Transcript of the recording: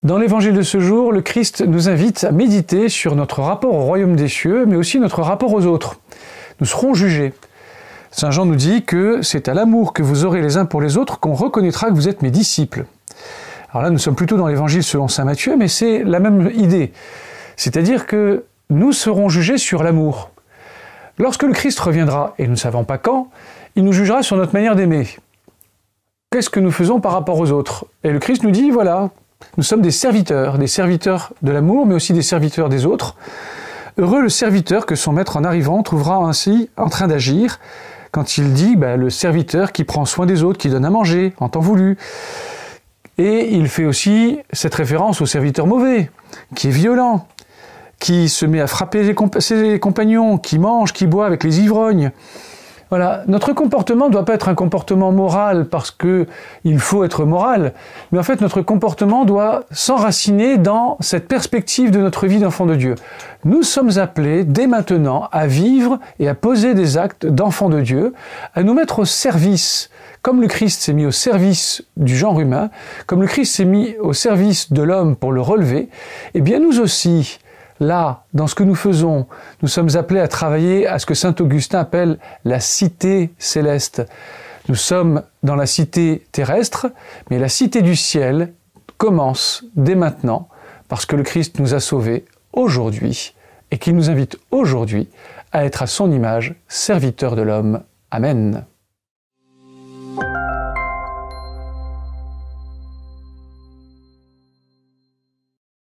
Dans l'évangile de ce jour, le Christ nous invite à méditer sur notre rapport au royaume des cieux, mais aussi notre rapport aux autres. Nous serons jugés. Saint Jean nous dit que c'est à l'amour que vous aurez les uns pour les autres qu'on reconnaîtra que vous êtes mes disciples. Alors là, nous sommes plutôt dans l'évangile selon saint Matthieu, mais c'est la même idée. C'est-à-dire que nous serons jugés sur l'amour. Lorsque le Christ reviendra, et nous ne savons pas quand, il nous jugera sur notre manière d'aimer. Qu'est-ce que nous faisons par rapport aux autres? Et le Christ nous dit, voilà, nous sommes des serviteurs de l'amour, mais aussi des serviteurs des autres. Heureux le serviteur que son maître en arrivant trouvera ainsi en train d'agir, quand il dit le serviteur qui prend soin des autres, qui donne à manger en temps voulu. Et il fait aussi cette référence au serviteur mauvais, qui est violent, qui se met à frapper ses compagnons, qui mange, qui boit avec les ivrognes. Voilà, notre comportement ne doit pas être un comportement moral parce qu'il faut être moral, mais en fait notre comportement doit s'enraciner dans cette perspective de notre vie d'enfant de Dieu. Nous sommes appelés dès maintenant à vivre et à poser des actes d'enfant de Dieu, à nous mettre au service, comme le Christ s'est mis au service du genre humain, comme le Christ s'est mis au service de l'homme pour le relever, eh bien nous aussi, là, dans ce que nous faisons, nous sommes appelés à travailler à ce que saint Augustin appelle la cité céleste. Nous sommes dans la cité terrestre, mais la cité du ciel commence dès maintenant, parce que le Christ nous a sauvés aujourd'hui, et qu'il nous invite aujourd'hui à être à son image, serviteurs de l'homme. Amen.